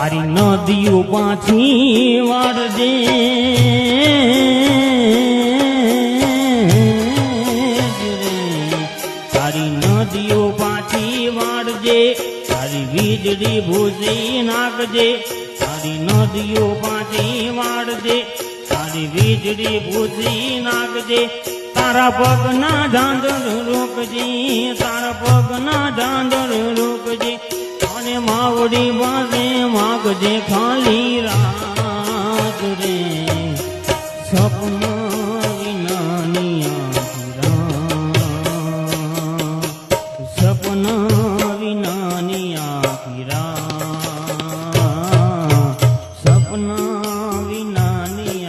તારી નદીઓ પાછી વાળજે તારી નદીઓ પાછી વાળજે તારી વીજળી ભૂસી નાખજે તારી નદીઓ પાછી વાળજે તારી વીજળી ભૂસી નાખજે તારા પગના ધાંધર રોકજે તારા પગના ધાંધર રોકજે અને માવડી બાંધે માગજે ખાલી રાત રે સપન વિનાની સપન વિનાની સપન વિનાની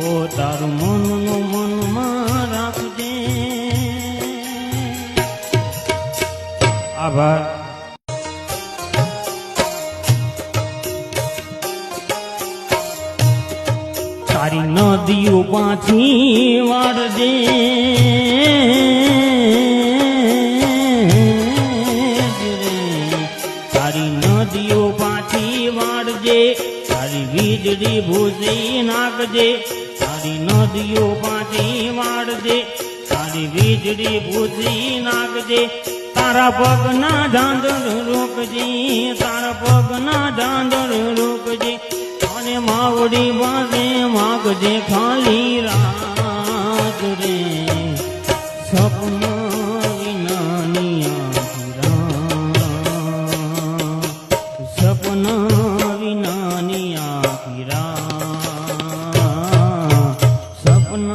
ઓ તારું મનનું મનમાં રાખજે. આભાર. તારી નદીઓ પાછી વાળજે તારી નદીઓ પાછી વાળજે તારી વીજળી ભૂસી નાખજે તારી નદીઓ પાછી વાળજે તારી વીજળી ભૂસી નાખજે તારા પગના ધાંધર રોકજે તારા પગના ધાંધર રોકજે અને માવડી બાંધે માગજે ખાલી રાત રે સપન વિનાની સપન વિનાની સપન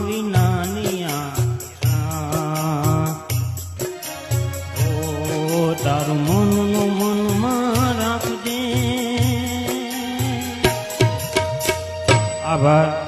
વિનાની તારું મનનું મનમાં રાખજે. આભાર.